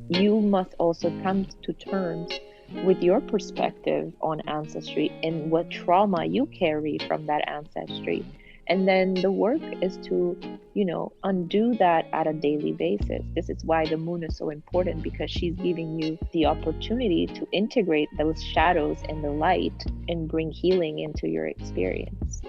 you must also come to terms with your perspective on ancestry and what trauma you carry from that ancestry. And then the work is to, undo that at a daily basis. This is why the moon is so important, because she's giving you the opportunity to integrate those shadows in the light and bring healing into your experience.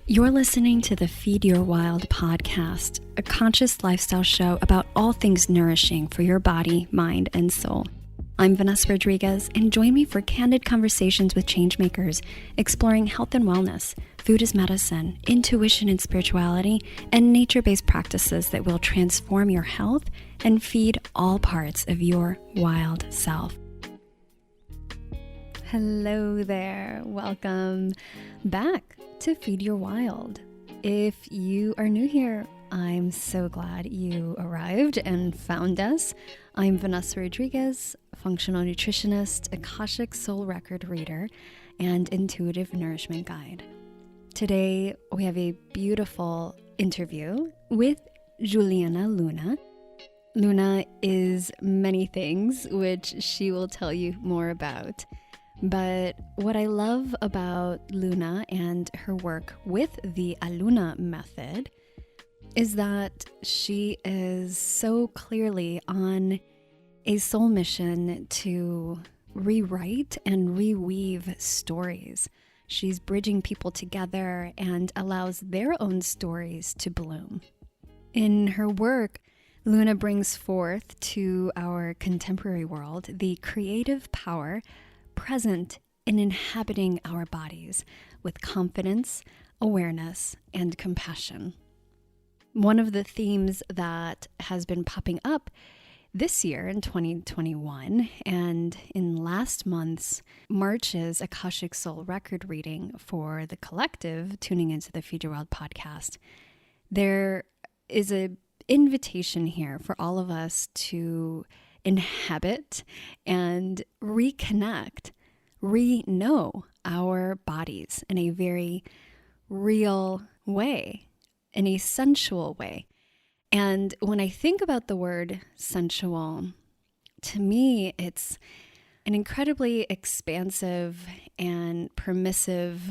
You're listening to the Feed Your Wild podcast, a conscious lifestyle show about all things nourishing for your body, mind, and soul. I'm Vanessa Rodriguez, and join me for candid conversations with changemakers, exploring health and wellness, food as medicine, intuition and spirituality, and nature-based practices that will transform your health and feed all parts of your wild self. Hello there. Welcome back to Feed Your Wild. If you are new here, I'm so glad you arrived and found us. I'm Vanessa Rodriguez, functional nutritionist, Akashic soul record reader, and intuitive nourishment guide. Today, we have a beautiful interview with Juliana Luna. Luna is many things, which she will tell you more about. But what I love about Luna and her work with the Aluna Method is that she is so clearly on a soul mission to rewrite and reweave stories. She's bridging people together and allows their own stories to bloom. In her work, Luna brings forth to our contemporary world the creative power present in inhabiting our bodies with confidence, awareness, and compassion. One of the themes that has been popping up this year in 2021 and in last month's March's Akashic Soul record reading for the collective tuning into the Feed Your Wild podcast, there is an invitation here for all of us to inhabit and reconnect, re-know our bodies in a very real way, in a sensual way. And when I think about the word sensual, to me, it's an incredibly expansive and permissive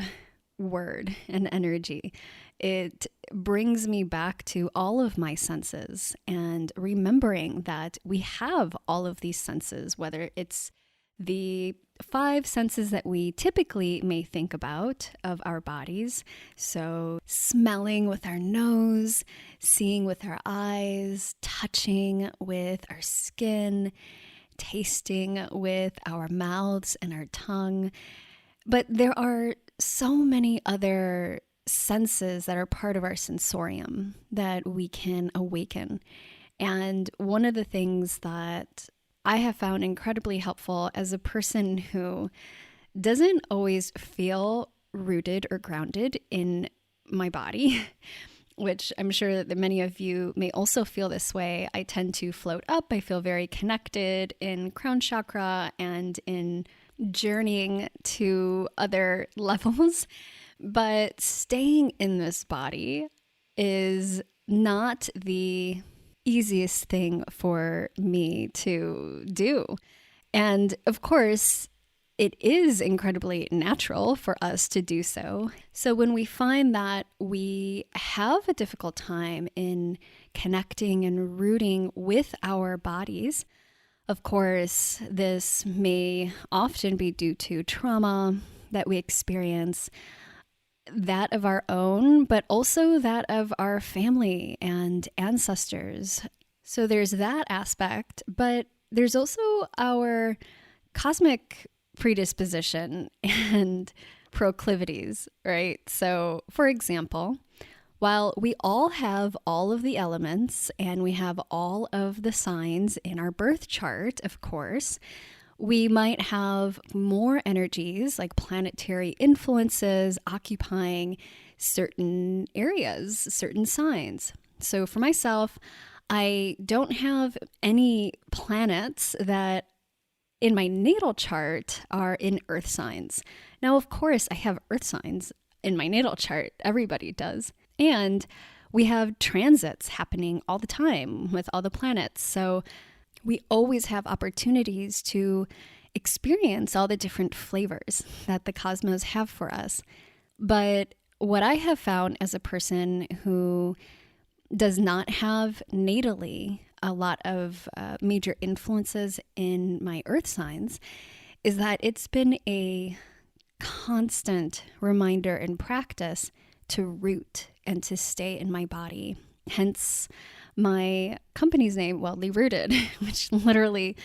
word and energy. It brings me back to all of my senses and remembering that we have all of these senses, whether it's the 5 senses that we typically may think about of our bodies. So smelling with our nose, seeing with our eyes, touching with our skin, tasting with our mouths and our tongue. But there are so many other senses that are part of our sensorium that we can awaken. And one of the things that I have found incredibly helpful as a person who doesn't always feel rooted or grounded in my body, which I'm sure that many of you may also feel this way. I tend to float up. I feel very connected in crown chakra and in journeying to other levels. But staying in this body is not the easiest thing for me to do. And of course, it is incredibly natural for us to do so. So when we find that we have a difficult time in connecting and rooting with our bodies, of course, this may often be due to trauma that we experience, that of our own, but also that of our family and ancestors. So there's that aspect, but there's also our cosmic predisposition and proclivities, right? So for example, while we all have all of the elements and we have all of the signs in our birth chart, of course, we might have more energies like planetary influences occupying certain areas, certain signs. So for myself, I don't have any planets that in my natal chart are in earth signs. Now, of course, I have earth signs in my natal chart. Everybody does. And We have transits happening all the time with all the planets. So we always have opportunities to experience all the different flavors that the cosmos have for us. But what I have found as a person who does not have natally a lot of major influences in my earth signs is that it's been a constant reminder and practice to root and to stay in my body. Hence my company's name, Wildly Rooted, which literally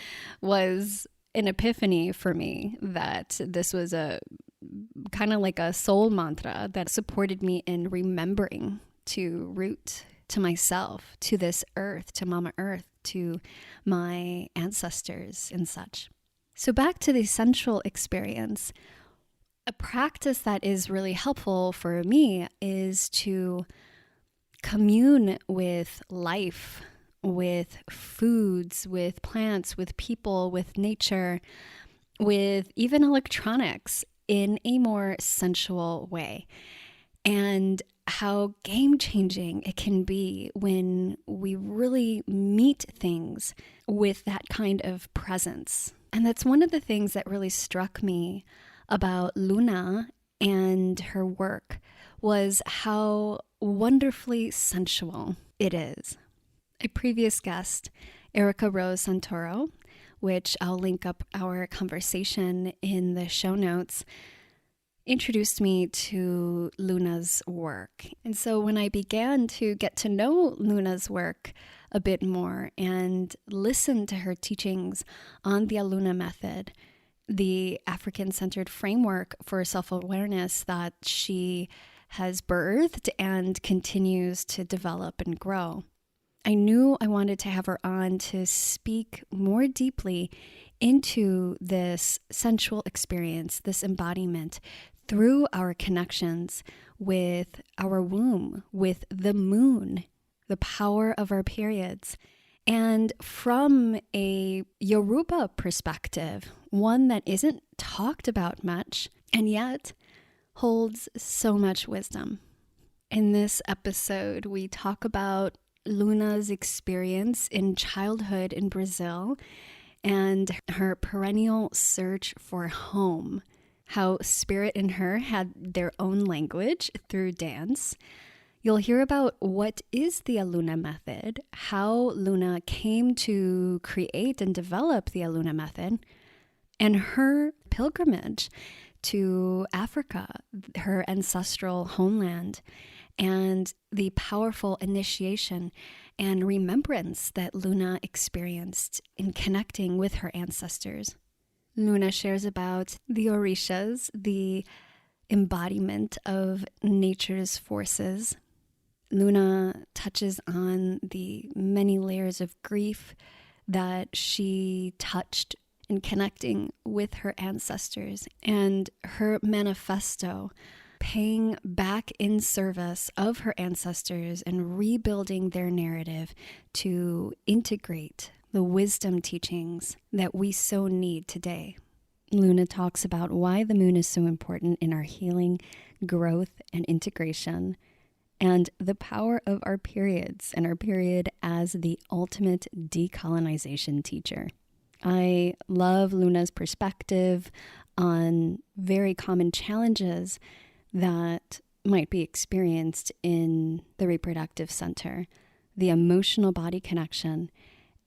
was an epiphany for me that this was a kind of like a soul mantra that supported me in remembering to root to myself, to this earth, to Mama Earth, to my ancestors and such. So back to the essential experience, a practice that is really helpful for me is to commune with life, with foods, with plants, with people, with nature, with even electronics in a more sensual way. And how game-changing it can be when we really meet things with that kind of presence. And that's one of the things that really struck me about Luna and her work was how wonderfully sensual it is. A previous guest, Erica Rose Santoro, which I'll link up our conversation in the show notes, introduced me to Luna's work. And so when I began to get to know Luna's work a bit more and listen to her teachings on the Aluna Method, the African-centered framework for self-awareness that she has birthed and continues to develop and grow, I knew I wanted to have her on to speak more deeply into this sensual experience, this embodiment, through our connections with our womb, with the moon, the power of our periods. And from a Yoruba perspective, one that isn't talked about much and yet holds so much wisdom. In this episode, we talk about Luna's experience in childhood in Brazil and her perennial search for home, how spirit and her had their own language through dance. You'll hear about what is the Aluna Method, how Luna came to create and develop the Aluna Method, and her pilgrimage to Africa, her ancestral homeland, and the powerful initiation and remembrance that Luna experienced in connecting with her ancestors. Luna shares about the orishas, the embodiment of nature's forces. Luna touches on the many layers of grief that she touched in connecting with her ancestors, and her manifesto paying back in service of her ancestors and rebuilding their narrative to integrate the wisdom teachings that we so need today. Luna talks about why the moon is so important in our healing, growth, and integration, and the power of our periods and our period as the ultimate decolonization teacher. I love Luna's perspective on very common challenges that might be experienced in the reproductive center, the emotional body connection,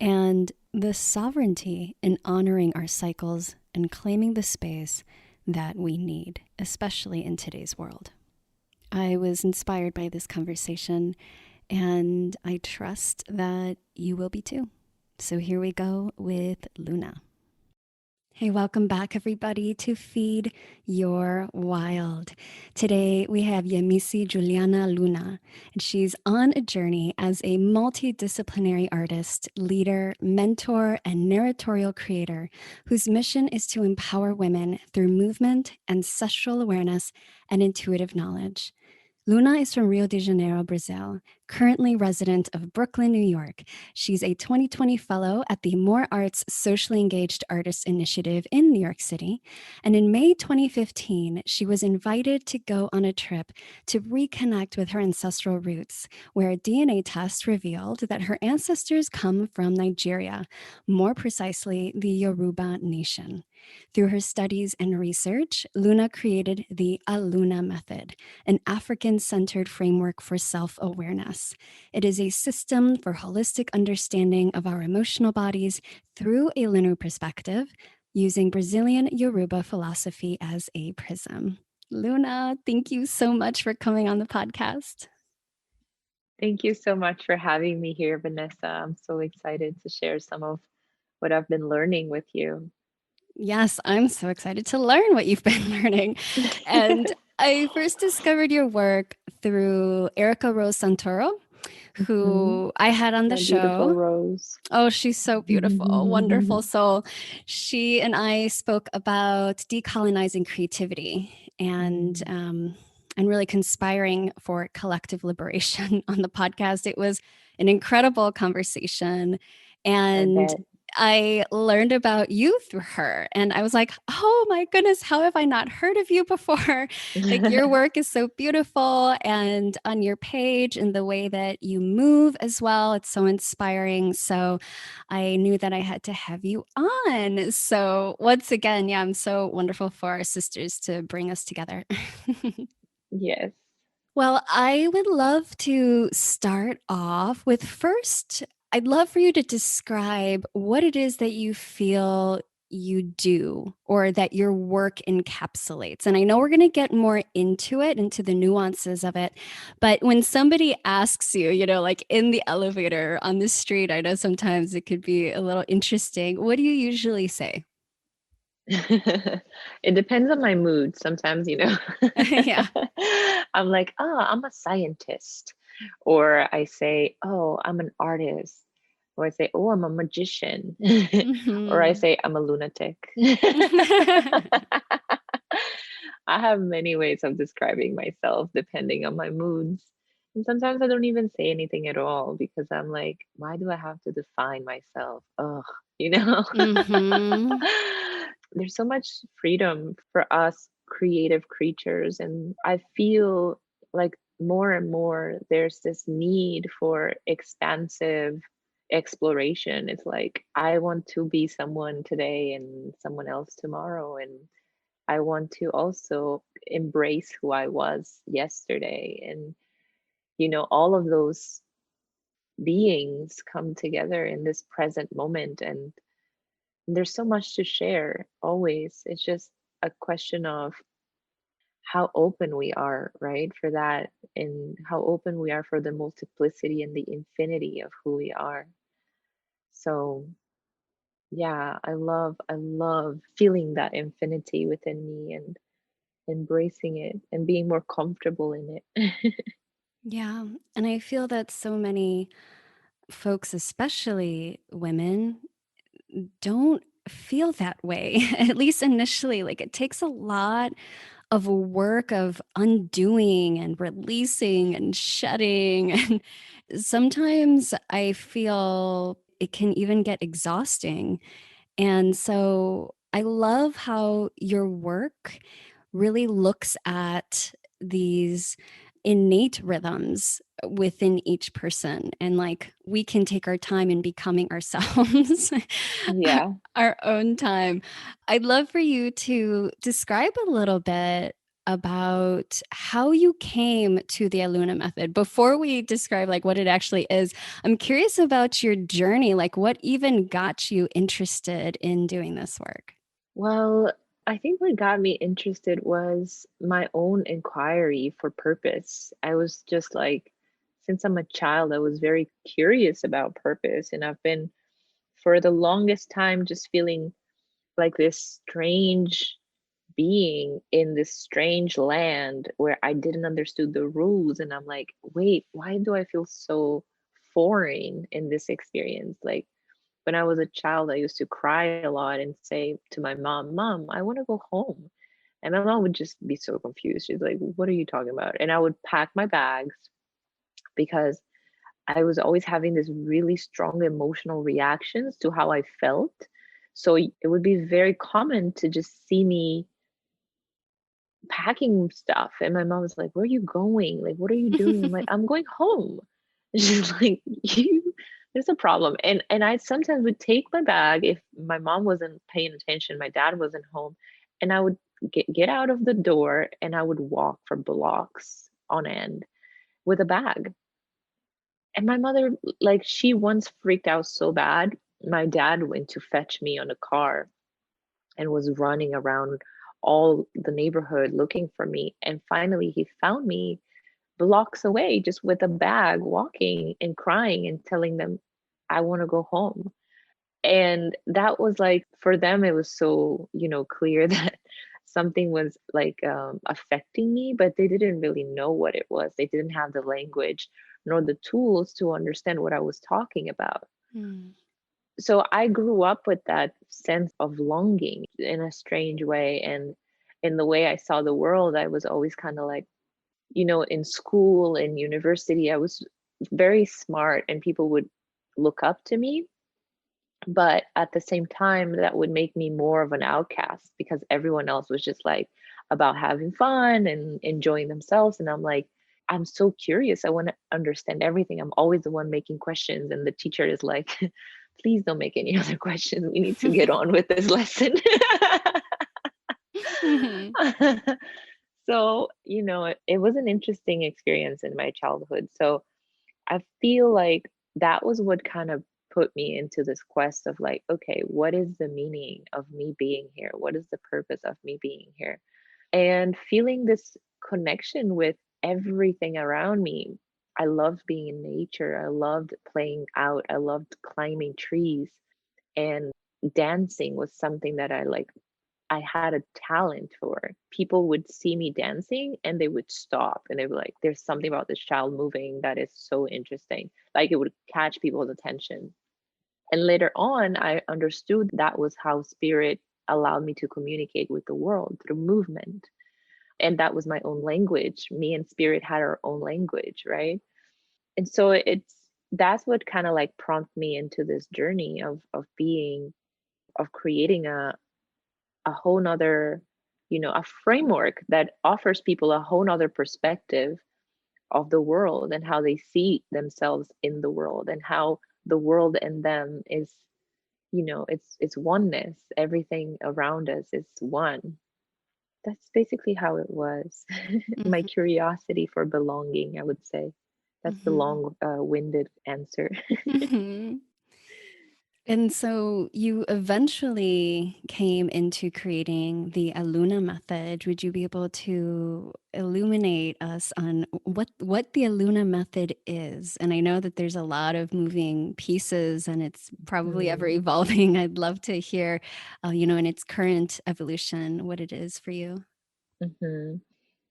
and the sovereignty in honoring our cycles and claiming the space that we need, especially in today's world. I was inspired by this conversation, and I trust that you will be too. So here we go with Luna. Hey, welcome back, everybody, to Feed Your Wild. Today, we have Yemisi Juliana Luna, and she's on a journey as a multidisciplinary artist, leader, mentor, and narratorial creator whose mission is to empower women through movement, ancestral awareness, and intuitive knowledge. Luna is from Rio de Janeiro, Brazil, currently resident of Brooklyn, New York. She's a 2020 fellow at the More Arts Socially Engaged Artists Initiative in New York City. And in May 2015, she was invited to go on a trip to reconnect with her ancestral roots, where a DNA test revealed that her ancestors come from Nigeria, more precisely, the Yoruba nation. Through her studies and research, Luna created the Aluna Method, an African centered framework for self awareness. It is a system for holistic understanding of our emotional bodies through a lunar perspective, using Brazilian Yoruba philosophy as a prism. Luna, thank you so much for coming on the podcast. Thank you so much for having me here, Vanessa. I'm so excited to share some of what I've been learning with you. Yes, I'm so excited to learn what you've been learning. And I first discovered your work through Erica Rose Santoro, Mhm. who I had on the My beautiful show. Rose. Oh, she's so beautiful, wonderful soul. She and I spoke about decolonizing creativity Mm, and really conspiring for collective liberation on the podcast. It was an incredible conversation, I and bet. I learned about you through her. And I was like, oh my goodness, how have I not heard of you before? Like, your work is so beautiful. And on your page and the way that you move as well, it's so inspiring. So I knew that I had to have you on. So once again, yeah, I'm so wonderful for our sisters to bring us together. Yes. Well, I would love to start off with first, I'd love for you to describe what it is that you feel you do or that your work encapsulates. And I know we're going to get more into it, into the nuances of it. But when somebody asks you, like in the elevator on the street, I know sometimes it could be a little interesting. What do you usually say? It depends on my mood. Sometimes, Yeah. I'm like, oh, I'm a scientist. Or I say, oh, I'm an artist. Or I say, oh, I'm a magician. Or I Hmm. say, I'm a lunatic. I have many ways of describing myself depending on my moods. And sometimes I don't even say anything at all because I'm like, why do I have to define myself? Ugh, you know? Hmm. There's so much freedom for us creative creatures. And I feel like more and more there's this need for expansive exploration. It's like, I want to be someone today and someone else tomorrow. And I want to also embrace who I was yesterday. And, all of those beings come together in this present moment. And there's so much to share always. It's just a question of how open we are, right, for that, and how open we are for the multiplicity and the infinity of who we are. So, yeah, I love feeling that infinity within me and embracing it and being more comfortable in it. Yeah. And I feel that so many folks, especially women, don't feel that way, at least initially. Like, it takes a lot of work of undoing and releasing and shedding. And sometimes I feel it can even get exhausting. And so I love how your work really looks at these innate rhythms within each person. And like, we can take our time in becoming ourselves, Yeah. our own time. I'd love for you to describe a little bit about how you came to the Aluna method. Before we describe like what it actually is, I'm curious about your journey, like what even got you interested in doing this work? Well, I think what got me interested was my own inquiry for purpose. I was just like, since I'm a child, I was very curious about purpose. And I've been, for the longest time, just feeling like this strange being in this strange land where I didn't understood the rules. And I'm like, wait, why do I feel so foreign in this experience? Like, when I was a child, I used to cry a lot and say to my mom, Mom, I want to go home. And my mom would just be so confused. She's like, "What are you talking about?" And I would pack my bags because I was always having this really strong emotional reactions to how I felt. So it would be very common to just see me packing stuff. And my mom was like, "Where are you going? Like, what are you doing?" I'm like, "I'm going home." And she's like, "You, there's a problem." And I sometimes would take my bag if my mom wasn't paying attention, my dad wasn't home, and I would get out of the door and I would walk for blocks on end with a bag. And my mother, like, she once freaked out so bad, my dad went to fetch me on a car and was running around all the neighborhood looking for me. And finally, he found me blocks away, just with a bag, walking and crying and telling them, "I want to go home." And that was like, for them, it was so, clear that something was like affecting me, but they didn't really know what it was. They didn't have the language nor the tools to understand what I was talking about. Mm. So I grew up with that sense of longing in a strange way. And in the way I saw the world, I was always kind of like, in school and university, I was very smart and people would look up to me. But at the same time, that would make me more of an outcast because everyone else was just like about having fun and enjoying themselves. And I'm like, I'm so curious. I want to understand everything. I'm always the one making questions. And the teacher is like, "Please don't make any other questions. We need to get on with this lesson." Mhm. So, it was an interesting experience in my childhood. So I feel like that was what kind of put me into this quest of like, okay, what is the meaning of me being here? What is the purpose of me being here? And feeling this connection with everything around me. I loved being in nature. I loved playing out. I loved climbing trees, and dancing was something that I had a talent for. People would see me dancing and they would stop and they were like, "There's something about this child moving that is so interesting." Like, it would catch people's attention. And later on, I understood that was how spirit allowed me to communicate with the world through movement. And that was my own language. Me and spirit had our own language, right? And so that's what kind of like prompted me into this journey of creating a whole nother, a framework that offers people a whole nother perspective of the world and how they see themselves in the world, and how the world and them is, it's oneness. Everything around us is one. That's basically how it was. My Mhm. curiosity for belonging, I would say. That's the Mhm. long winded answer. Mhm. And so you eventually came into creating the Aluna method. Would you be able to illuminate us on what the Aluna method is? And I know that there's a lot of moving pieces and it's probably ever Mm, evolving. I'd love to hear, in its current evolution, what it is for you. mhm.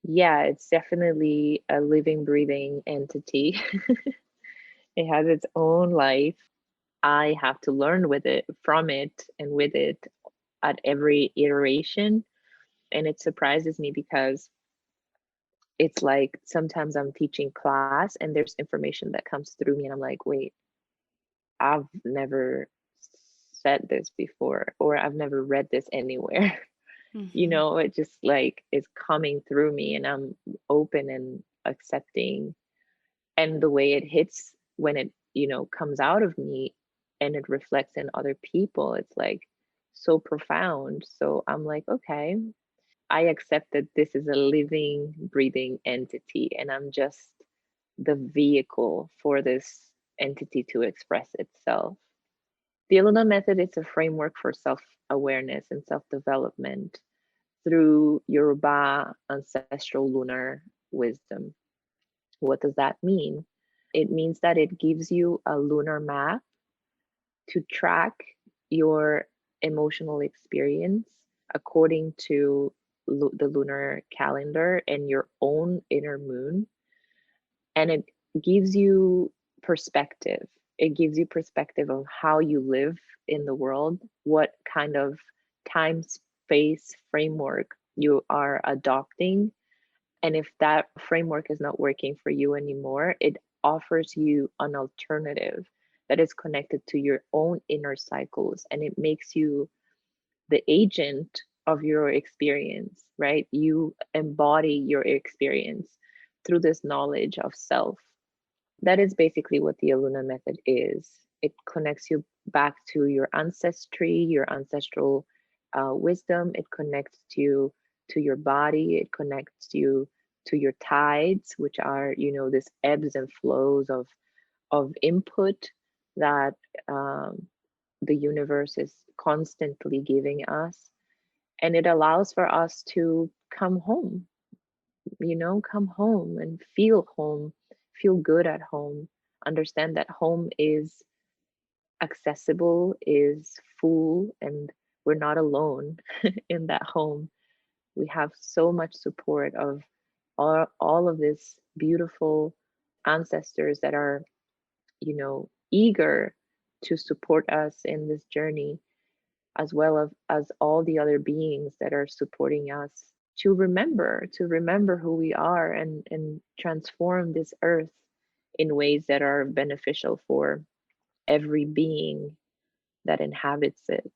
Yeah, it's definitely a living, breathing entity. It has its own life. I have to learn with it, from it, and with it at every iteration. And it surprises me because it's like sometimes I'm teaching class and there's information that comes through me, and I'm like, "Wait, I've never said this before, or I've never read this anywhere." Hmm. It just like is coming through me, and I'm open and accepting. And the way it hits when it, comes out of me and it reflects in other people, it's like so profound. So I'm like, okay, I accept that this is a living, breathing entity, and I'm just the vehicle for this entity to express itself. The Aluna Method is a framework for self awareness and self development through Yoruba ancestral lunar wisdom. What does that mean? It means that it gives you a lunar map to track your emotional experience according to the lunar calendar and your own inner moon. And it gives you perspective. It gives you perspective of how you live in the world, what kind of time space framework you are adopting. And if that framework is not working for you anymore, it offers you an alternative that is connected to your own inner cycles, and it makes you the agent of your experience, right? You embody your experience through this knowledge of self. That is basically what the Aluna method is. It connects you back to your ancestry, your ancestral wisdom. It connects you to your body. It connects you to your tides, which are, this ebbs and flows of input that the universe is constantly giving us. And it allows for us to come home, come home and feel good at home, understand that home is accessible, is full, and we're not alone in that home. We have so much support of all of these beautiful ancestors that are, eager to support us in this journey, as well as all the other beings that are supporting us to remember who we are, and transform this earth in ways that are beneficial for every being that inhabits it.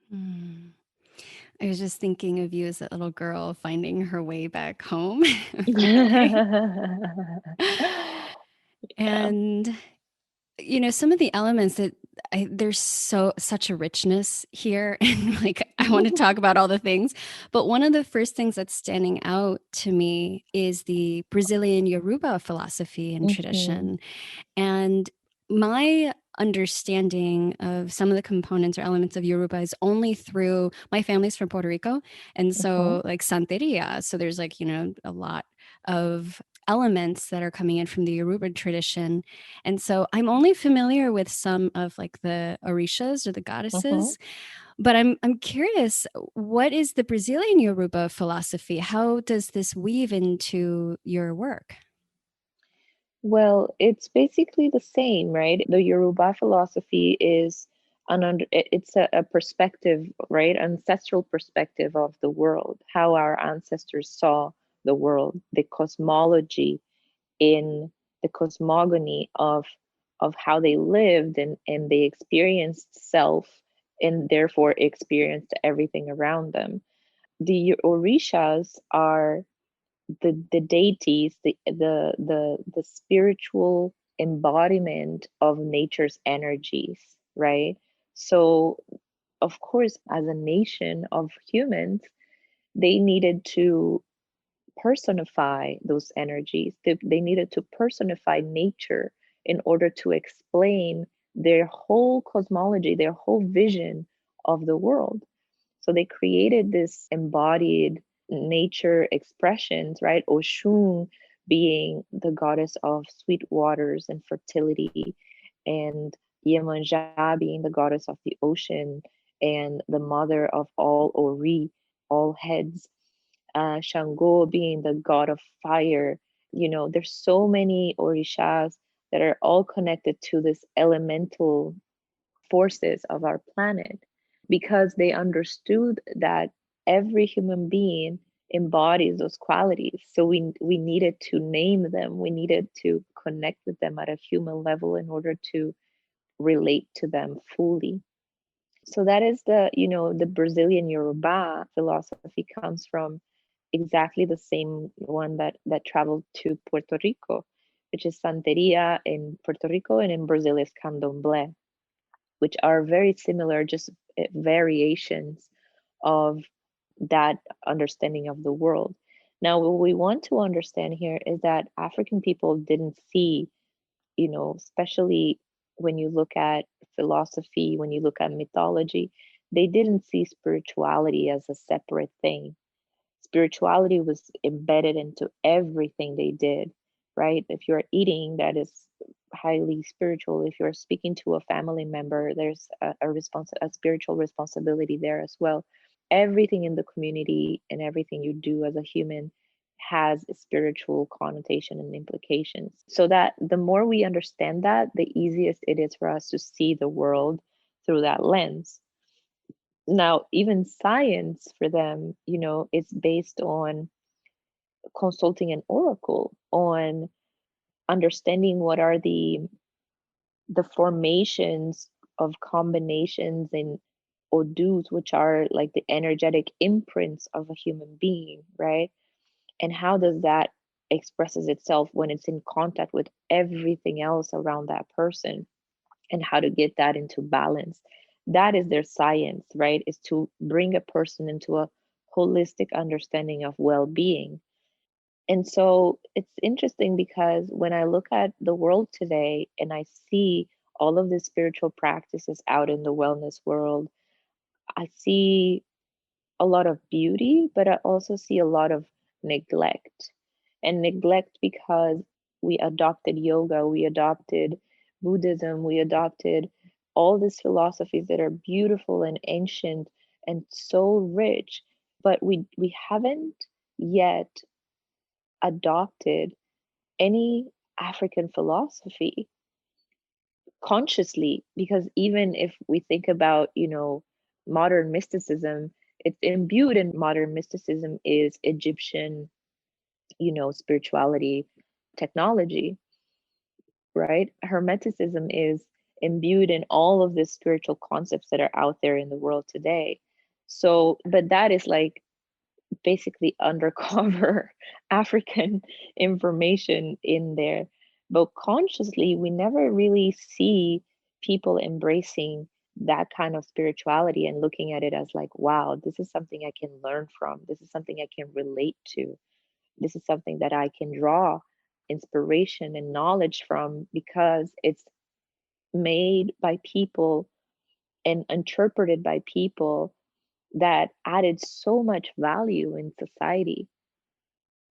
Hmm. I was just thinking of you as a little girl finding her way back home every day. Yeah. And some of the elements that there's such a richness here, and like I want to talk about all the things, but one of the first things that's standing out to me is the Brazilian Yoruba philosophy and Hmm. tradition. And my understanding of some of the components or elements of Yoruba is only through my family's from Puerto Rico. And Hmm. so, like Santeria. So, there's like, a lot of elements that are coming in from the Yoruba tradition. And so, I'm only familiar with some of like the orishas or the Hmm. goddesses, but I'm curious, what is the Brazilian Yoruba philosophy? How does this weave into your work? Well, it's basically the same, right? The Yoruba philosophy is it's a perspective, right? Ancestral perspective of the world, how our ancestors saw the world, the cosmology in the cosmogony of how they lived, and they experienced self, and therefore experienced everything around them. The Orishas are the deities, the spiritual embodiment of nature's energies, right? So of course, as a nation of humans, they needed to personify those energies. They needed to personify nature in order to explain their whole cosmology, their whole vision of the world. So they created this embodied nature expressions, right? Oshun being the goddess of sweet waters and fertility, and Yemanja being the goddess of the ocean and the mother of all Ori, all heads. Shango being the god of fire. There's so many orishas that are all connected to this elemental forces of our planet, because they understood that every human being embodies those qualities. So we needed to name them. We needed to connect with them at a human level in order to relate to them fully. So that is the Brazilian Yoruba philosophy comes from exactly the same one that traveled to Puerto Rico, which is Santeria in Puerto Rico, and in Brazil is Candomblé, which are very similar, just variations of that understanding of the world. Now, what we want to understand here is that African people didn't see, especially when you look at philosophy, when you look at mythology, they didn't see spirituality as a separate thing. Spirituality was embedded into everything they did, right? If you're eating, that is highly spiritual. If you're speaking to a family member, there's a spiritual responsibility there as well. Everything in the community and everything you do as a human has a spiritual connotation and implications. So that the more we understand that, the easiest it is for us to see the world through that lens. Now, even science for them, it's based on consulting an oracle, on understanding what are the formations of combinations in odus, which are like the energetic imprints of a human being, right? And how does that expresses itself when it's in contact with everything else around that person, and how to get that into balance. That is their science, right? Is to bring a person into a holistic understanding of well-being. And so it's interesting because when I look at the world today and I see all of the spiritual practices out in the wellness world, I see a lot of beauty, but I also see a lot of neglect. And neglect because we adopted yoga, we adopted Buddhism, we adopted all these philosophies that are beautiful and ancient and so rich, but we haven't yet adopted any African philosophy consciously, because even if we think about, modern mysticism, it's imbued in modern mysticism is Egyptian, spirituality, technology, right? Hermeticism is imbued in all of the spiritual concepts that are out there in the world today. So, but that is like basically undercover African information in there. But consciously, we never really see people embracing that kind of spirituality and looking at it as like, wow, this is something I can learn from. This is something I can relate to. This is something that I can draw inspiration and knowledge from because it's made by people and interpreted by people that added so much value in society,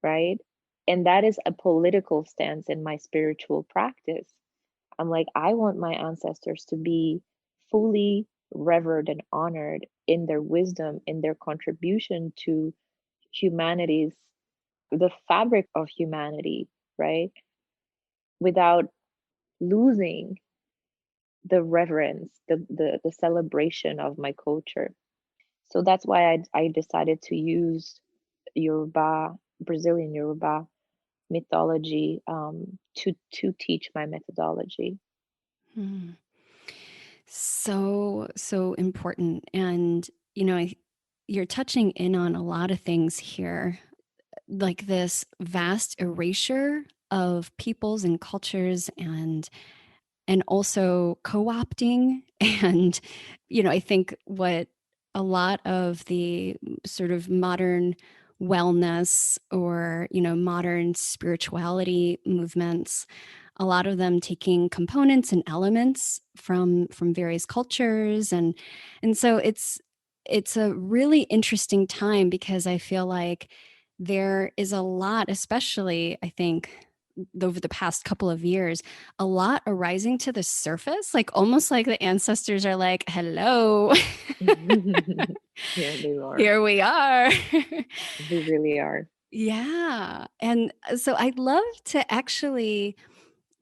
right? And that is a political stance in my spiritual practice. I'm like, I want my ancestors to be fully revered and honored in their wisdom, in their contribution to humanity's, the fabric of humanity, right? Without losing the reverence, the celebration of my culture. So that's why I decided to use Yoruba, Brazilian Yoruba mythology, to teach my methodology. Hmm. So, so important. And, you're touching in on a lot of things here, like this vast erasure of peoples and cultures, and also co-opting. And I think what a lot of the sort of modern wellness, or modern spirituality movements, a lot of them taking components and elements from various cultures, and so it's a really interesting time, because I feel like there is a lot, especially I think over the past couple of years, a lot arising to the surface, like almost like the ancestors are like, hello, Yeah, they are. here we are. They really are. Yeah. And so I'd love to actually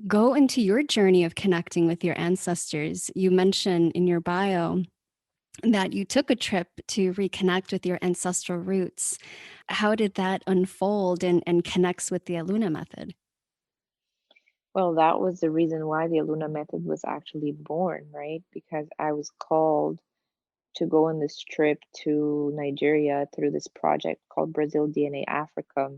go into your journey of connecting with your ancestors. You mentioned in your bio that you took a trip to reconnect with your ancestral roots. How did that unfold and connects with the Aluna method? Well, that was the reason why the Aluna Method was actually born, right? Because I was called to go on this trip to Nigeria through this project called Brazil DNA Africa.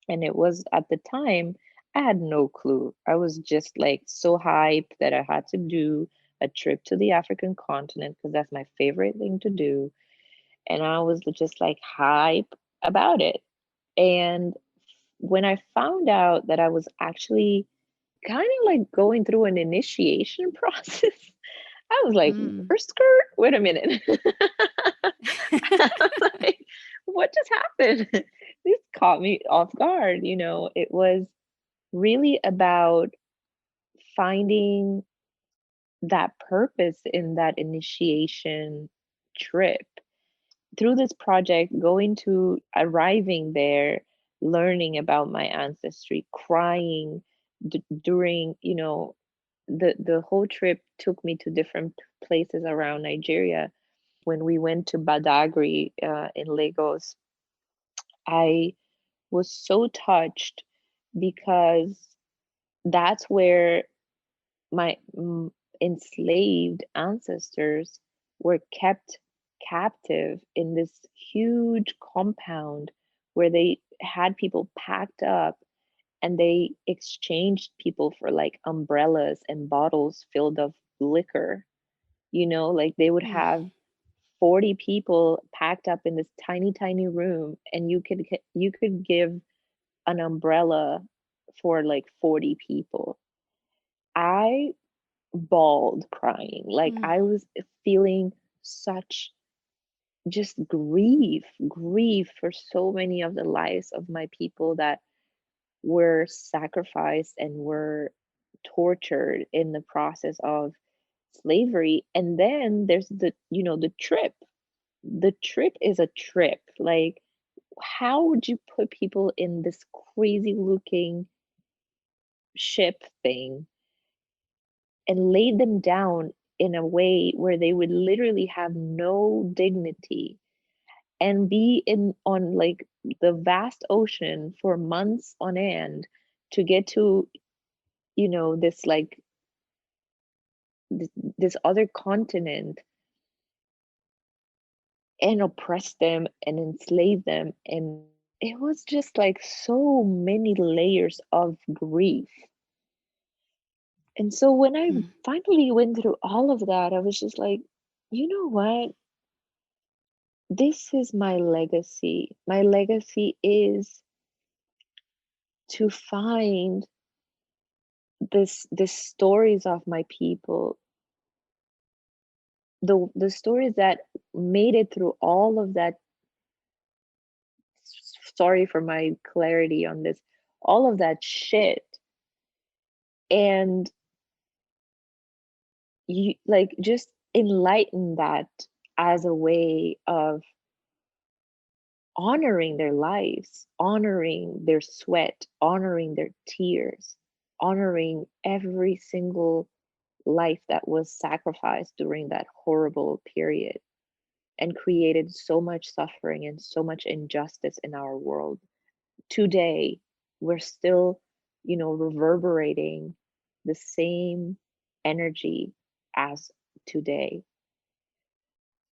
And it was at the time, I had no clue. I was just like so hyped that I had to do a trip to the African continent because that's my favorite thing to do. And I was just like hype about it. And when I found out that I was actually kind of like going through an initiation process, I was like, Mm. skirt, wait a minute. I was like, what just happened? This caught me off guard. It was really about finding that purpose in that initiation trip. Through this project, going to arriving there, learning about my ancestry, crying during, the whole trip took me to different places around Nigeria when we went to Badagry in Lagos, I was so touched because that's where my enslaved ancestors were kept captive in this huge compound where they had people packed up, and they exchanged people for like umbrellas and bottles filled of liquor. Like they would Mm. have 40 people packed up in this tiny tiny room, and you could give an umbrella for like 40 people. I bawled crying. Like Mm. I was feeling such just grief for so many of the lives of my people that were sacrificed and were tortured in the process of slavery. And then there's the trip. The trip is a trip. Like, how would you put people in this crazy looking ship thing and lay them down in a way where they would literally have no dignity and be in on like the vast ocean for months on end to get to this like this other continent and oppress them and enslave them. And it was just like so many layers of grief. And so when I Mm. finally went through all of that, I was just like, you know what? This is my legacy. My legacy is to find this stories of my people, the stories that made it through all of that. Sorry for my clarity on this, all of that shit, and you like just enlighten that as a way of honoring their lives, honoring their sweat, honoring their tears, honoring every single life that was sacrificed during that horrible period and created so much suffering and so much injustice in our world. Today, we're still, reverberating the same energy as today.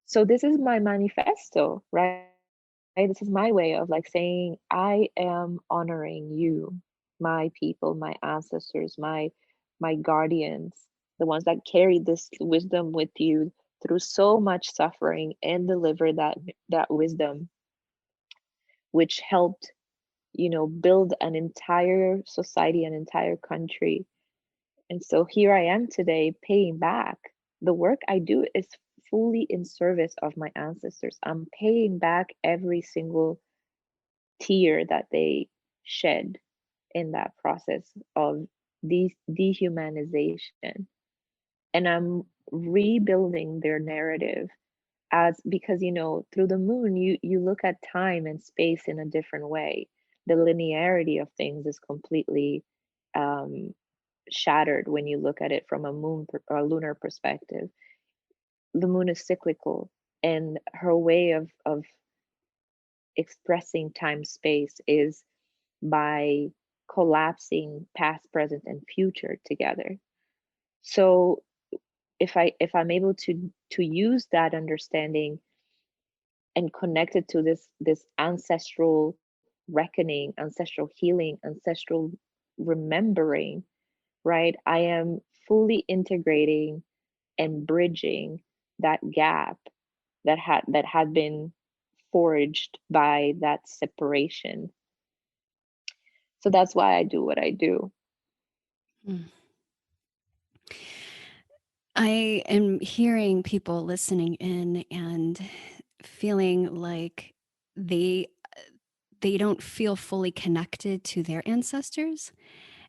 So this is my manifesto, right? This is my way of like saying, I am honoring you, my people, my ancestors, my guardians, the ones that carried this wisdom with you through so much suffering and deliver that wisdom, which helped, build an entire society, an entire country. And so here I am today paying back. The work I do is fully in service of my ancestors. I'm paying back every single tear that they shed in that process of dehumanization. And I'm rebuilding their narrative as because through the moon you look at time and space in a different way. The linearity of things is completely um, shattered when you look at it from a or lunar perspective. The moon is cyclical, and her way of expressing time space is by collapsing past, present, and future together. So if I'm able to use that understanding and connect it to this ancestral reckoning, ancestral healing, ancestral remembering, right? I am fully integrating and bridging that gap that had been forged by that separation. So that's why I do what I do. Mm. I am hearing people listening in and feeling like they they don't feel fully connected to their ancestors.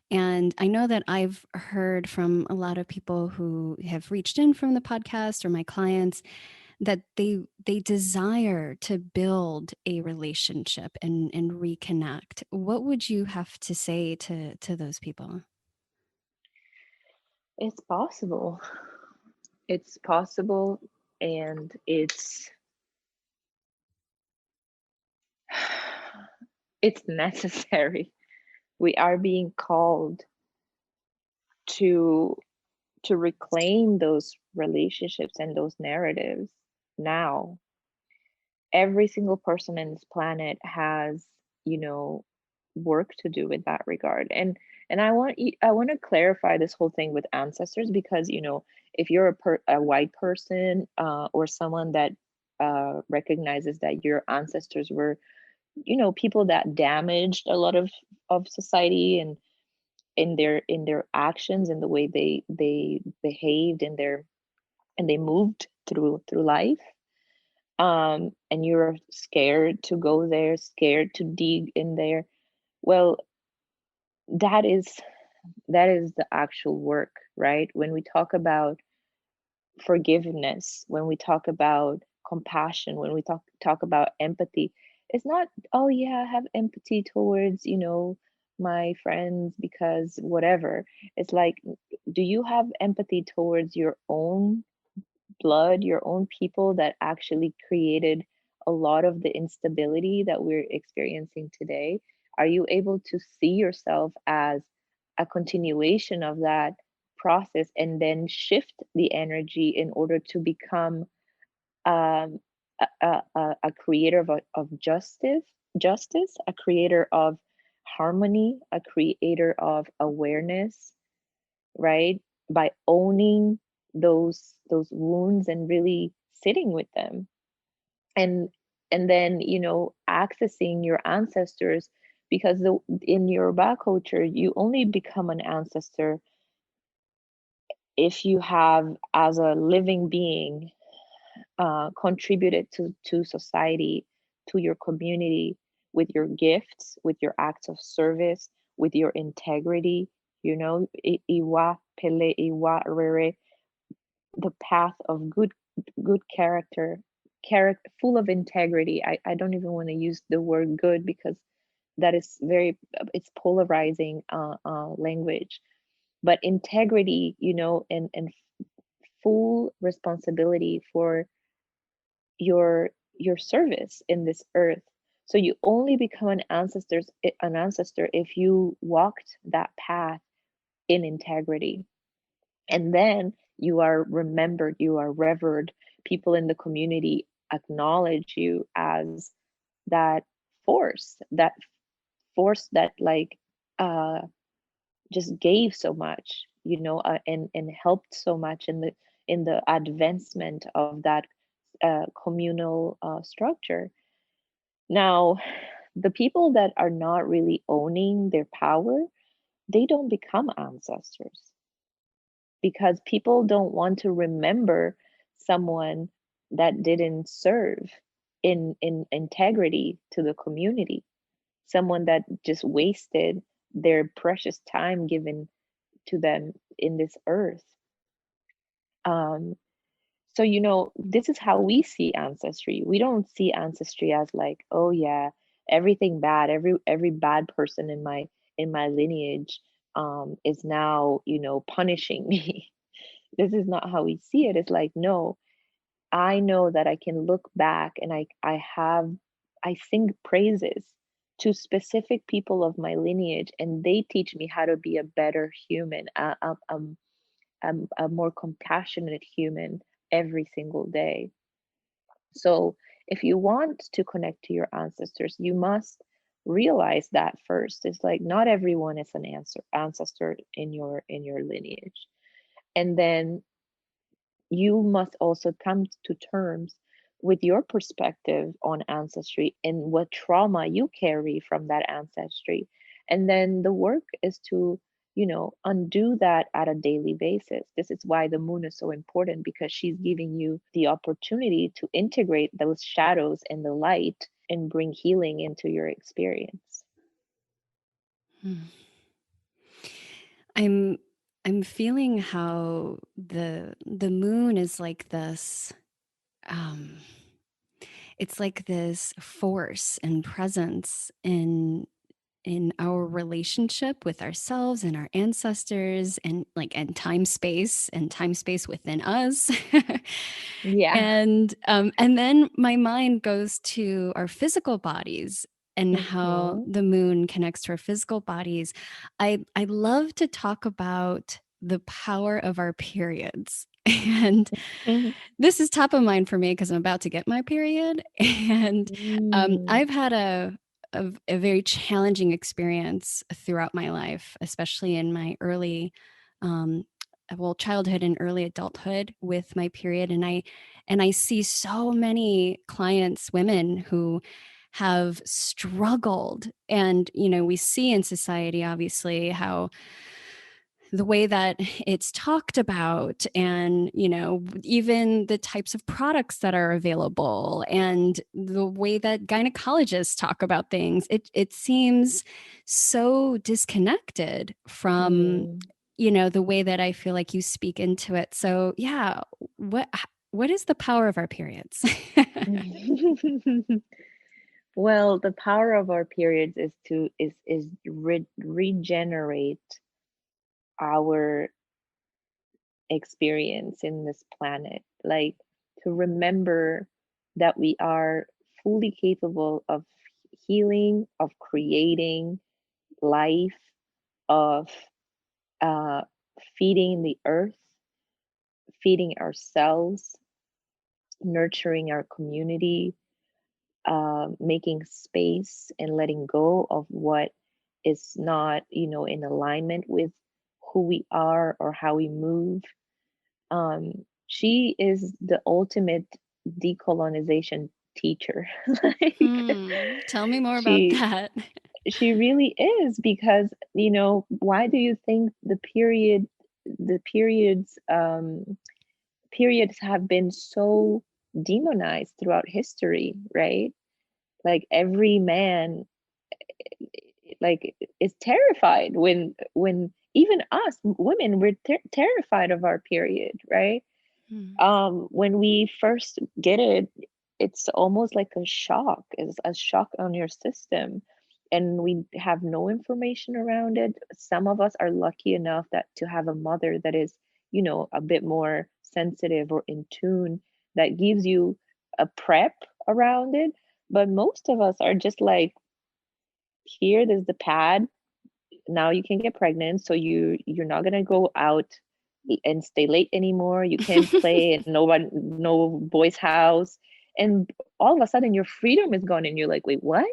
And I know that I've heard from a lot of people who have reached in from the podcast or my clients that they desire to build a relationship and reconnect. What would you have to say to those people? It's possible. It's possible. and it's necessary. We are being called to reclaim those relationships and those narratives now. Every single person in this planet has, you know, work to do with that regard. And I want to clarify this whole thing with ancestors, because if you're a white person, or someone that recognizes that your ancestors were, people that damaged a lot of society, and in their actions and the way they behaved in their and they moved through life, and you're scared to go there, scared to dig in there. Well, that is the actual work, right? When we talk about forgiveness, when we talk about compassion, when we talk about empathy, it's not, oh yeah, I have empathy towards, my friends because whatever. It's like, do you have empathy towards your own blood, your own people that actually created a lot of the instability that we're experiencing today? Are you able to see yourself as a continuation of that process, and then shift the energy in order to become, um, a creator of justice, a creator of harmony, a creator of awareness, right? By owning those wounds and really sitting with them, and then accessing your ancestors, because in Yoruba culture you only become an ancestor if you have, as a living being, contributed to society, to your community, with your gifts, with your acts of service, with your integrity. Iwa pele iwa rere, the path of good character, full of integrity. I don't even want to use the word good, because that is very, it's polarizing language. But integrity, and full responsibility for your service in this earth. So you only become an ancestor if you walked that path in integrity. And then you are remembered, you are revered. People in the community acknowledge you as that force that, like, uh just gave so much, and helped so much in the advancement of that communal structure. Now, the people that are not really owning their power, they don't become ancestors, because people don't want to remember someone that didn't serve in integrity to the community, someone that just wasted their precious time given to them in this earth. um so this is how we see ancestry. We don't see ancestry as like, oh yeah, everything bad, every bad person in my lineage is now punishing me. This is not how we see it. It's like, no, I know that I can look back, and I sing praises to specific people of my lineage, and they teach me how to be a better human, a more compassionate human every single day. So if you want to connect to your ancestors, you must realize that first. It's like, not everyone is an ancestor in your lineage. And then you must also come to terms with your perspective on ancestry and what trauma you carry from that ancestry. And then the work is to, undo that at a daily basis. This is why the moon is so important, because she's giving you the opportunity to integrate those shadows and the light and bring healing into your experience. Hmm. I'm I'm feeling how the moon is like this, um it's like this force and presence in our relationship with ourselves and our ancestors, and time space within us. Yeah. And then my mind goes to our physical bodies and how Mm-hmm. the moon connects to our physical bodies. I love to talk about the power of our periods. And this is top of mind for me because I'm about to get my period. And Mm. I've had a very challenging experience throughout my life, especially in my um, childhood and early adulthood with my period. And I see so many clients, women who have struggled. And, we see in society, obviously, how the way that it's talked about, and even the types of products that are available, and the way that gynecologists talk about things, it seems so disconnected from Mm. the way that I feel like you speak into it. So yeah, what is the power of our periods? Well, the power of our periods is to is regenerate our experience in this planet. Like, to remember that we are fully capable of healing, of creating life, of uh, feeding the earth, feeding ourselves, nurturing our community, making space and letting go of what is not, in alignment with who we are or how we move. She is the ultimate decolonization teacher. Like, Tell me more about she that. she really is, because why do you think the periods have been so demonized throughout history, right? Like, every man, like, is terrified when even us women, we're terrified of our period, right? Hmm. When we first get it, it's almost like a shock. It's a shock on your system, and we have no information around it. Some of us are lucky enough that to have a mother that is, a bit more sensitive or in tune, that gives you a prep around it. But most of us are just like, here, there's the pad. Now you can get pregnant, so you're not gonna go out and stay late anymore. You can't play at no boy's house, and all of a sudden your freedom is gone, and you're like, wait, what?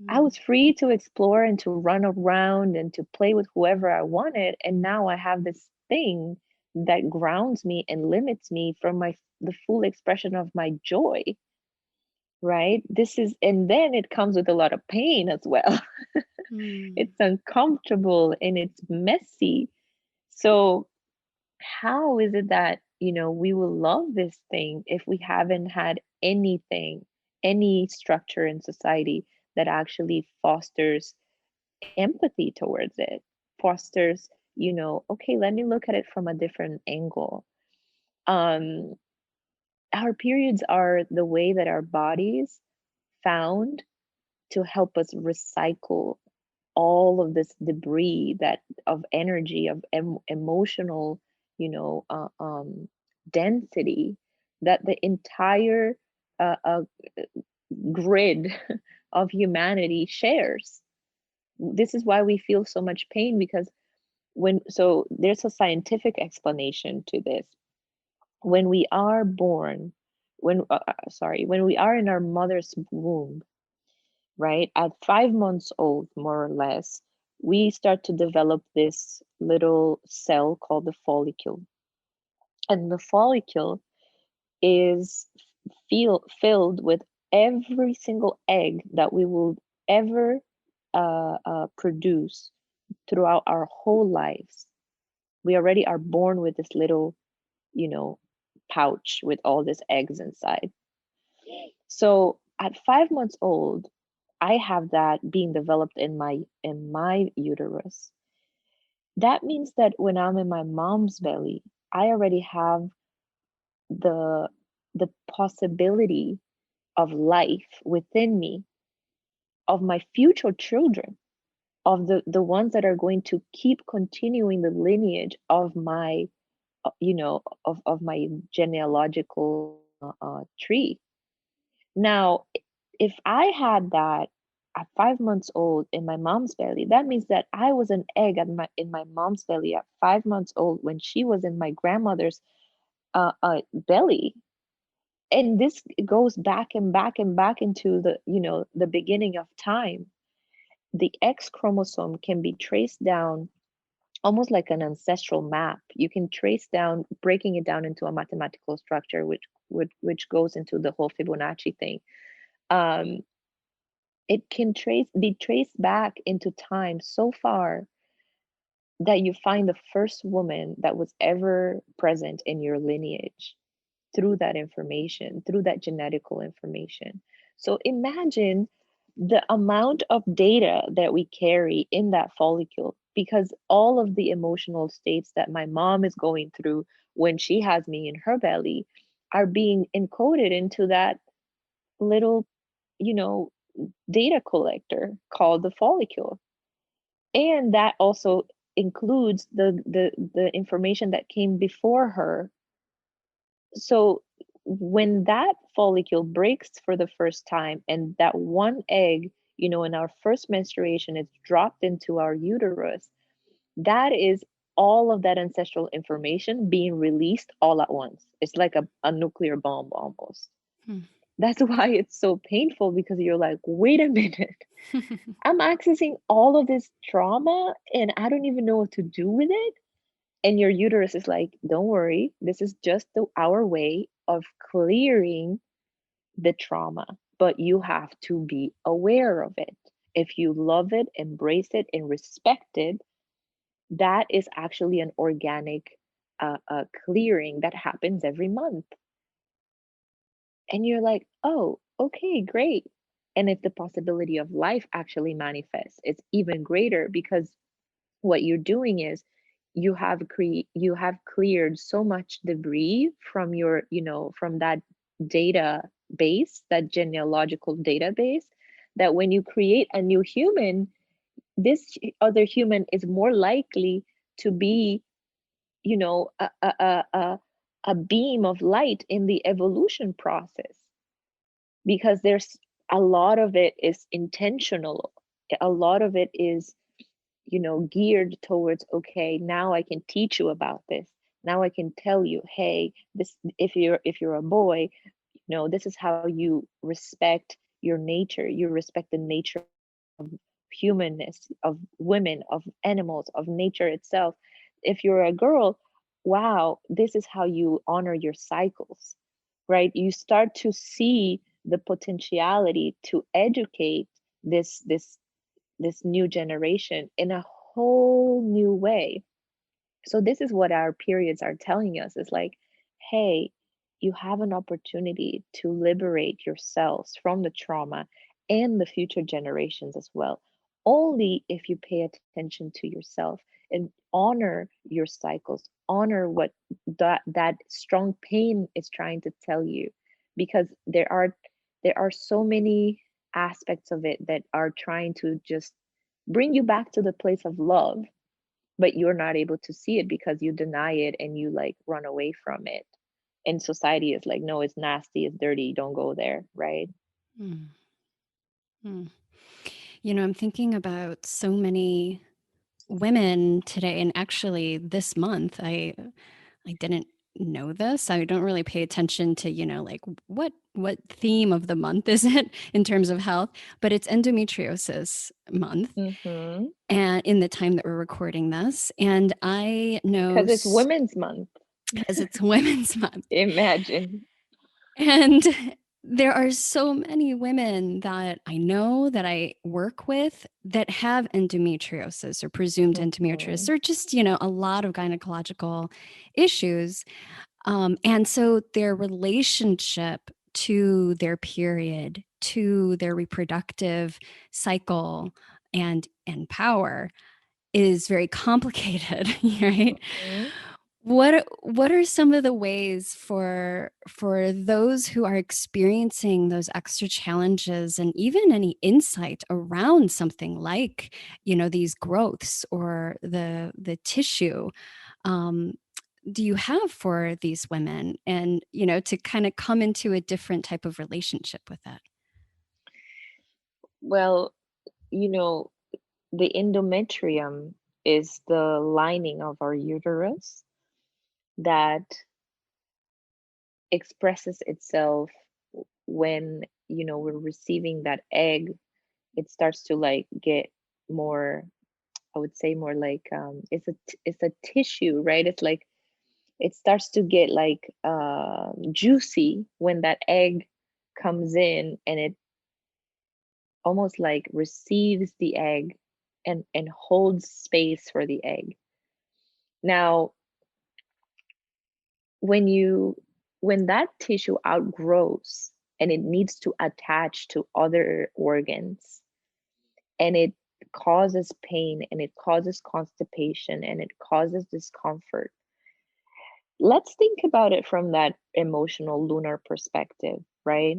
I Hmm. was free to explore and to run around and to play with whoever I wanted, and now I have this thing that grounds me and limits me from the full expression of my joy, right? This is, and then it comes with a lot of pain as well. Hmm. It's uncomfortable and it's messy. So, how is it that, we will love this thing if we haven't had anything, any structure in society that actually fosters empathy towards it, fosters, okay, let me look at it from a different angle. Um, our periods are the way that our bodies found to help us recycle all of this debris, that of energy, of emotional, you know uh, um, density, that the entire uh, grid of humanity shares. This is why we feel so much pain, because there's a scientific explanation to this. When we are born, when we are in our mother's womb, right? At 5 months old, more or less, we start to develop this little cell called the follicle. And the follicle is filled with every single egg that we will ever produce throughout our whole lives. We already are born with this little, you know, pouch with all these eggs inside. So at 5 months old, I have that being developed in my uterus. That means that when I'm in my mom's belly, I already have the the possibility of life within me, of my future children. the ones that are going to keep continuing the lineage of my of my genealogical tree. Now, if I had that at 5 months old in my mom's belly, that means that I was an egg at in my mom's belly at 5 months old when she was in my grandmother's belly. And this goes back and back and back into the beginning of time. The X chromosome can be traced down almost like an ancestral map. You can trace down, breaking it down into a mathematical structure, which goes into the whole Fibonacci thing. Um, it can be traced back into time so far that you find the first woman that was ever present in your lineage through that information, through that genetical information. So imagine the amount of data that we carry in that follicle, because all of the emotional states that my mom is going through when she has me in her belly are being encoded into that little, you know, data collector called the follicle. And that also includes the information that came before her. So when that follicle breaks for the first time and that one egg, in our first menstruation is dropped into our uterus, that is all of that ancestral information being released all at once. It's like a nuclear bomb almost. Hmm. That's why it's so painful, because you're like, wait a minute, I'm accessing all of this trauma and I don't even know what to do with it. And your uterus is like, don't worry, this is just our way of clearing the trauma, but you have to be aware of it. If you love it, embrace it, and respect it, that is actually an organic clearing that happens every month. And you're like, oh, okay, great. And if the possibility of life actually manifests, it's even greater, because what you're doing is you have cleared so much debris from from that database, that genealogical database, that when you create a new human, this other human is more likely to be, a beam of light in the evolution process, because there's a lot of it is intentional, a lot of it is geared towards, okay, now I can teach you about this, now I can tell you, hey, this, if you're a boy, this is how you respect your nature, you respect the nature of humanness, of women, of animals, of nature itself. If you're a girl, wow, this is how you honor your cycles, right? You start to see the potentiality to educate this new generation in a whole new way. So this is what our periods are telling us, is like, hey, you have an opportunity to liberate yourselves from the trauma and the future generations as well, only if you pay attention to yourself and honor your cycles, honor what that strong pain is trying to tell you, because there are so many aspects of it that are trying to just bring you back to the place of love, but you're not able to see it because you deny it and you like run away from it. And society is like, no, it's nasty, it's dirty, don't go there, right? Hmm. Hmm. I'm thinking about so many women today, and actually this month, I didn't know this. I don't really pay attention to, like what theme of the month is it in terms of health, but it's endometriosis month. Mm-hmm. And in the time that we're recording this, and I know Because it's Women's Month. because it's Women's Month. Imagine. And there are so many women that I know, that I work with, that have endometriosis or presumed Mm-hmm. endometriosis, or just, a lot of gynecological issues. And so their relationship to their period, to their reproductive cycle and power is very complicated, right? Mm-hmm. what are some of the ways for those who are experiencing those extra challenges, and even any insight around something like, these growths or the tissue, um, do you have for these women, and to kind of come into a different type of relationship with that? Well, you know, the endometrium is the lining of our uterus that expresses itself when, we're receiving that egg. It starts to like get more, I would say more like, it's a tissue, right? It's like it starts to get like juicy when that egg comes in, and it almost like receives the egg and holds space for the egg. Now, when you when that tissue outgrows and it needs to attach to other organs, and it causes pain, and it causes constipation, and it causes discomfort. Let's think about it from that emotional lunar perspective, right?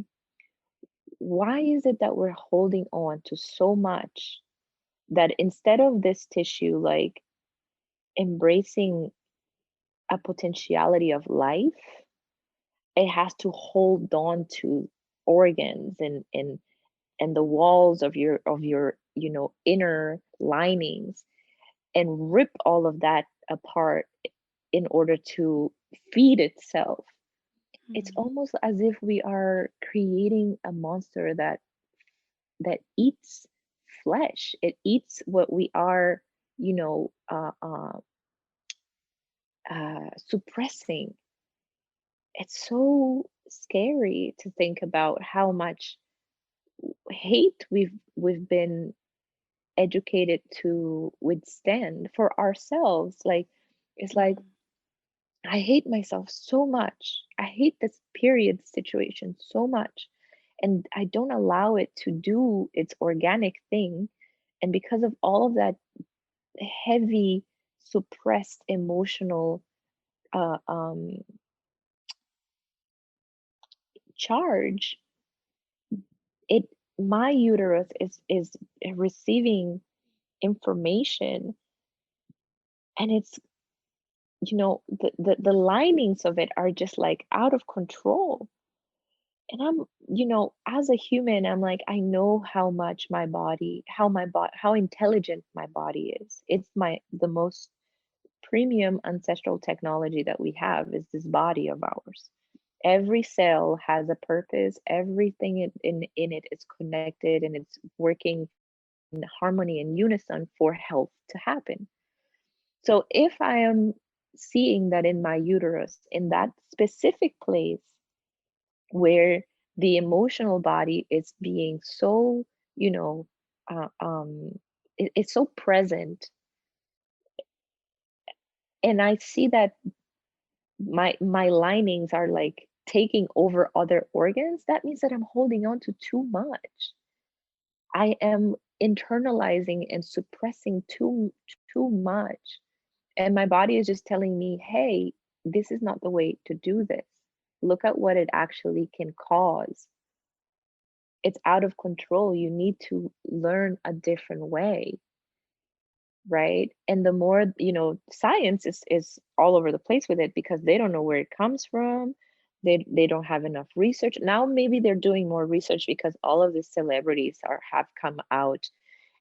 Why is it that we're holding on to so much, that instead of this tissue like embracing a potentiality of life, it has to hold on to organs and the walls of your inner linings, and rip all of that apart in order to feed itself. It's Mm, almost as if we are creating a monster that eats flesh. It eats what we are, you know, uh, uh, suppressing. It's so scary to think about how much hate we've been educated to withstand for ourselves. Like, it's like, mm, I hate myself so much. I hate this period situation so much. And I don't allow it to do its organic thing. And because of all of that heavy, suppressed emotional uh, um, charge, it my uterus is receiving information, and it's the linings of it are just like out of control. And I'm, as a human, I'm like, I know how much my body, how intelligent my body is. It's the most premium ancestral technology that we have is this body of ours. Every cell has a purpose. Everything in it is connected, and it's working in harmony and unison for health to happen. So if I am seeing that in my uterus, in that specific place where the emotional body is being so, you know, uh, um, it's so present, and I see that my linings are like taking over other organs, that means that I'm holding on to too much. I am internalizing and suppressing too much. And my body is just telling me, hey, this is not the way to do this. Look at what it actually can cause. It's out of control. You need to learn a different way, right? And the more, science is all over the place with it because they don't know where it comes from. They don't have enough research. Now maybe they're doing more research because all of these celebrities have come out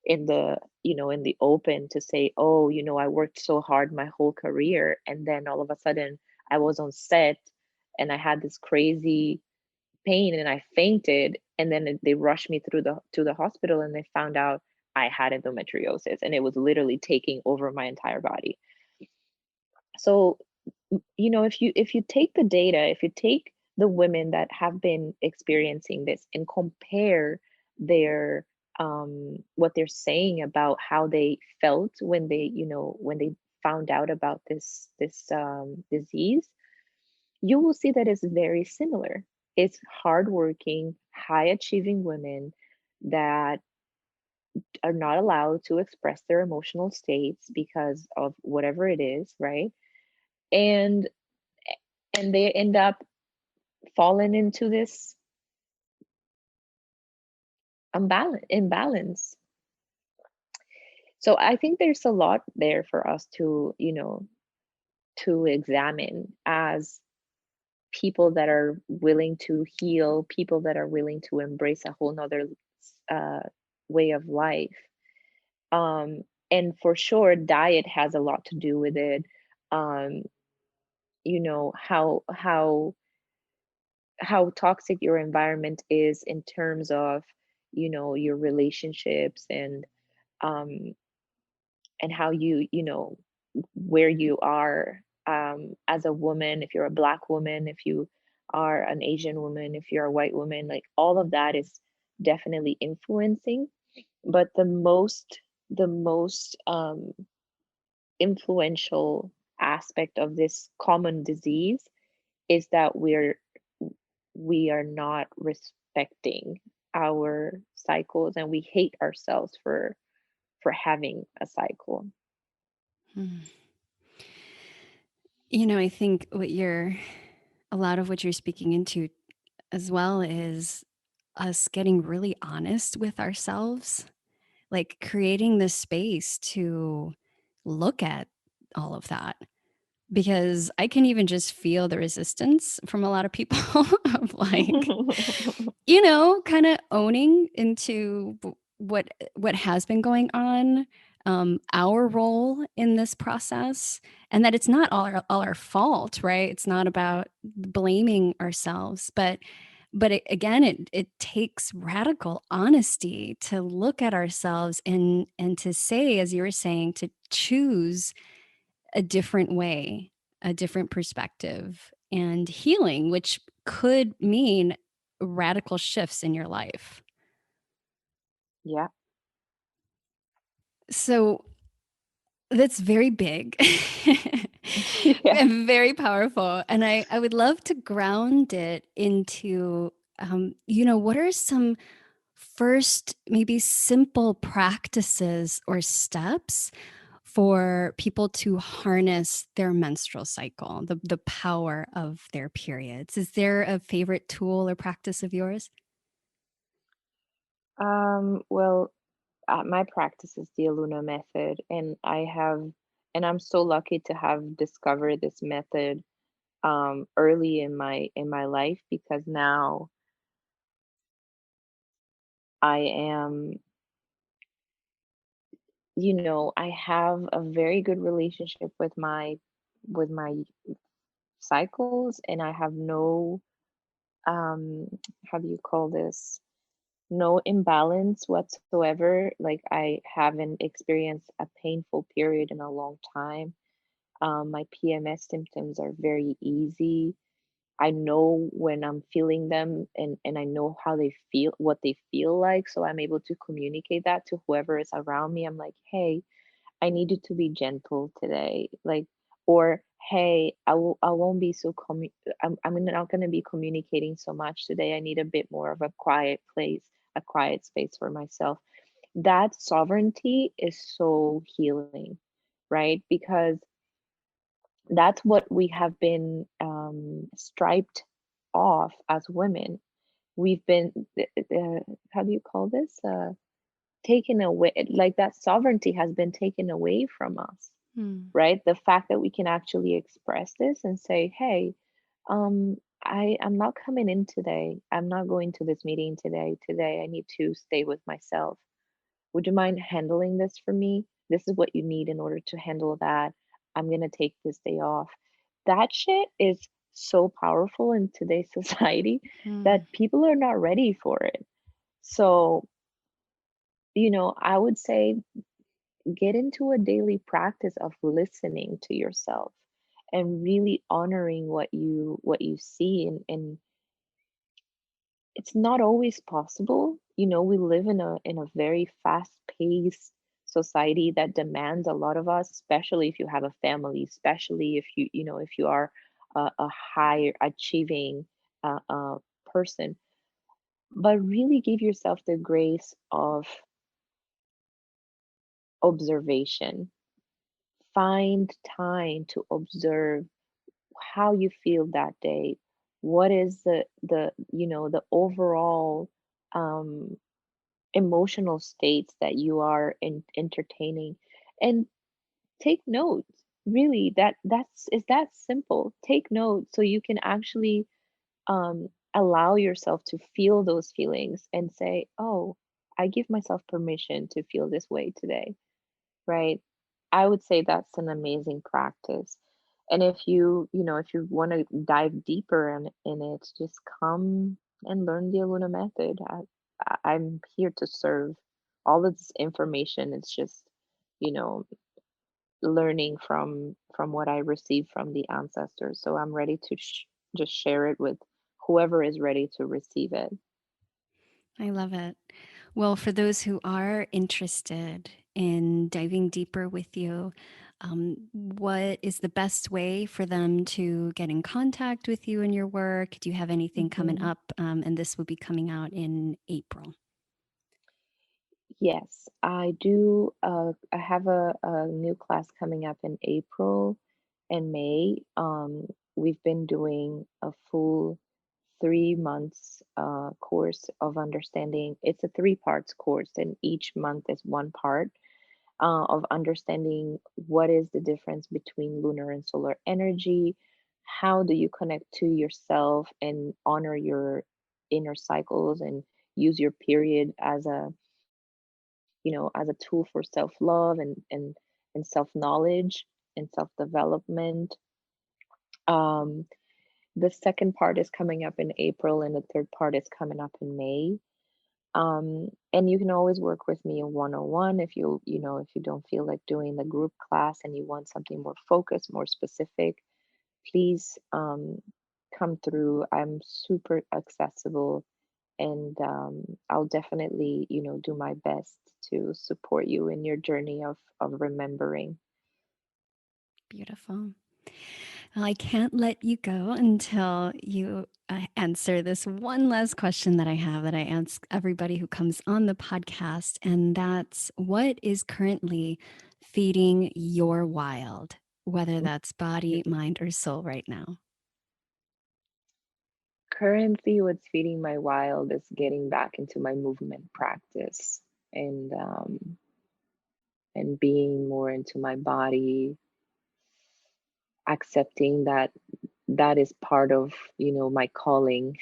in the open to say, oh, I worked so hard my whole career, and then all of a sudden I was on set and I had this crazy pain and I fainted, and then they rushed me through the to the hospital, and they found out I had endometriosis, and it was literally taking over my entire body. So, if you take the data, if you take the women that have been experiencing this and compare their what they're saying about how they felt when they found out about this disease, you will see that it's very similar. It's hardworking, high achieving women that are not allowed to express their emotional states because of whatever it is, right? and they end up falling into this imbalance. So I think there's a lot there for us to, to examine as people that are willing to heal, people that are willing to embrace a whole nother uh, way of life. Um, and for sure, diet has a lot to do with it. Um, how toxic your environment is in terms of, your relationships, um, and how where you are as a woman, if you're a black woman, if you are an Asian woman, if you're a white woman, like all of that is definitely influencing. But the most influential aspect of this common disease is that we are not respecting our cycles, and we hate ourselves for having a cycle. Hmm. I think a lot of what you're speaking into as well is us getting really honest with ourselves, like creating this space to look at all of that. Because I can even just feel the resistance from a lot of people of like, kind of owning into what has been going on, our role in this process, and that it's not all our fault, right? It's not about blaming ourselves, but it takes radical honesty to look at ourselves and to say, as you were saying, to choose a different way, a different perspective, and healing, which could mean radical shifts in your life. Yeah. So that's very big Yeah. and very powerful. And I would love to ground it into, what are some first, maybe simple practices or steps for people to harness their menstrual cycle, the power of their periods. Is there a favorite tool or practice of yours? Well, my practice is the Aluna Method, and I'm so lucky to have discovered this method early in my life, because now I am, I have a very good relationship with my cycles, and I have no, how do you call this? No imbalance whatsoever. Like, I haven't experienced a painful period in a long time. My PMS symptoms are very easy. I know when I'm feeling them, and I know how they feel, what they feel like. So I'm able to communicate that to whoever is around me. I'm like, hey, I need you to be gentle today. Like, or hey, I won't be so I'm not going to be communicating so much today. I need a bit more of a quiet place, a quiet space for myself. That sovereignty is so healing, right? Because that's what we have been striped off as women. We've been, how do you call this? Taken away, like that sovereignty has been taken away from us, Hmm. right? The fact that we can actually express this and say, hey, I'm not coming in today. I'm not going to this meeting today. Today, I need to stay with myself. Would you mind handling this for me? This is what you need in order to handle that. I'm going to take this day off. That shit is so powerful in today's society Hmm. that people are not ready for it. So, I would say get into a daily practice of listening to yourself and really honoring what you see, and it's not always possible. We live in a very fast-paced society that demands a lot of us, especially if you have a family, especially if you are a high achieving person. But really give yourself the grace of observation. Find time to observe how you feel that day. What is the overall um emotional states that you are entertaining, and take notes. Really, that's is that simple. Take notes so you can actually allow yourself to feel those feelings and say, "Oh, I give myself permission to feel this way today." Right? I would say that's an amazing practice. And if you want to dive deeper in it, just come and learn the Aluna Method. I'm here to serve. All of this information is just, you know, learning from what I received from the ancestors. So I'm ready to just share it with whoever is ready to receive it. I love it. Well, for those who are interested in diving deeper with you, what is the best way for them to get in contact with you and your work? Do you have anything coming Mhm. up? And this will be coming out in April. Yes, I do. I have a new class coming up in April and May. We've been doing a full 3 months course of understanding. It's a three parts course, and each month is one part of understanding what is the difference between lunar and solar energy. How do you connect to yourself and honor your inner cycles and use your period as a tool for self-love and self-knowledge and self-development. Um, the second part is coming up in April, and the third part is coming up in May. And you can always work with me in one-on-one if you don't feel like doing the group class and you want something more focused, more specific. Please come through. I'm super accessible, and I'll definitely, do my best to support you in your journey of remembering. Beautiful. Well, I can't let you go until you answer this one last question that I have that I ask everybody who comes on the podcast. And that's what is currently feeding your wild, whether that's body, mind, or soul right now? Currently, what's feeding my wild is getting back into my movement practice and being more into my body, accepting that that is part of, my calling,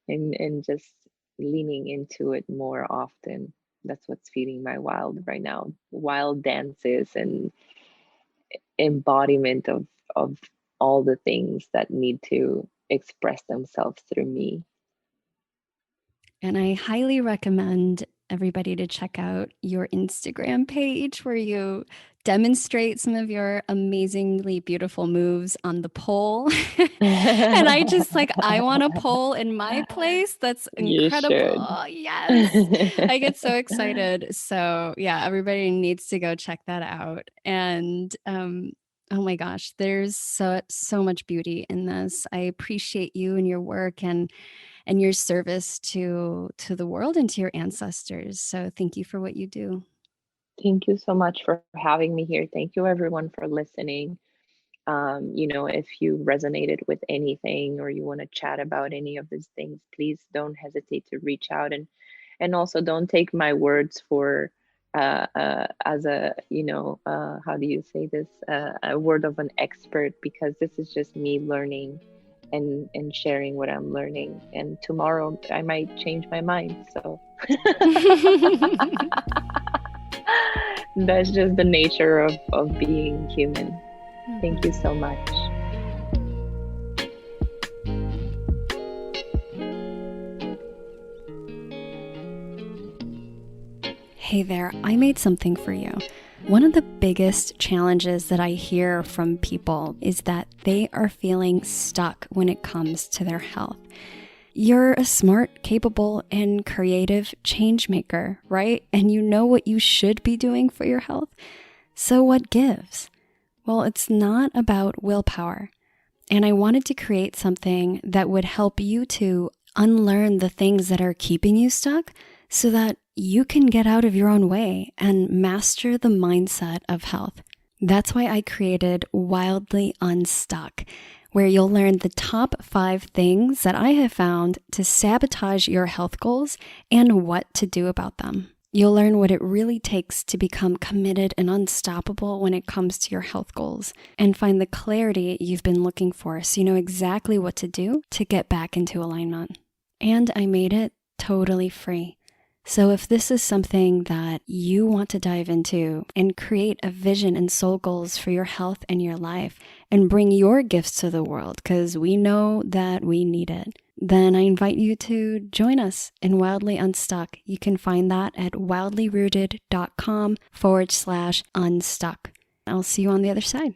and just leaning into it more often. That's what's feeding my wild right now. Wild dances and embodiment of all the things that need to express themselves through me. And I highly recommend everybody to check out your Instagram page where you demonstrate some of your amazingly beautiful moves on the pole. And I just like, I want a pole in my place. That's You should. incredible. Yes. I get so excited. So, yeah, everybody needs to go check that out. And, oh my gosh, there's so much beauty in this. I appreciate you and your work and your service to the world and to your ancestors. So thank you for what you do. Thank you so much for having me here. Thank you, everyone, for listening. If you resonated with anything or you want to chat about any of these things, please don't hesitate to reach out, and also don't take my words for as a how do you say this, a word of an expert, because this is just me learning and sharing what I'm learning. And tomorrow I might change my mind. So that's just the nature of being human. Thank you so much. Hey there, I made something for you. One of the biggest challenges that I hear from people is that they are feeling stuck when it comes to their health. You're a smart, capable, and creative change maker, right? And you know what you should be doing for your health. So what gives? Well, it's not about willpower. And I wanted to create something that would help you to unlearn the things that are keeping you stuck so that you can get out of your own way and master the mindset of health. That's why I created Wildly Unstuck, where you'll learn the top 5 things that I have found to sabotage your health goals and what to do about them. You'll learn what it really takes to become committed and unstoppable when it comes to your health goals, and find the clarity you've been looking for so you know exactly what to do to get back into alignment. And I made it totally free. So if this is something that you want to dive into and create a vision and soul goals for your health and your life and bring your gifts to the world, because we know that we need it, then I invite you to join us in Wildly Unstuck. You can find that at wildlyrooted.com/unstuck. I'll see you on the other side.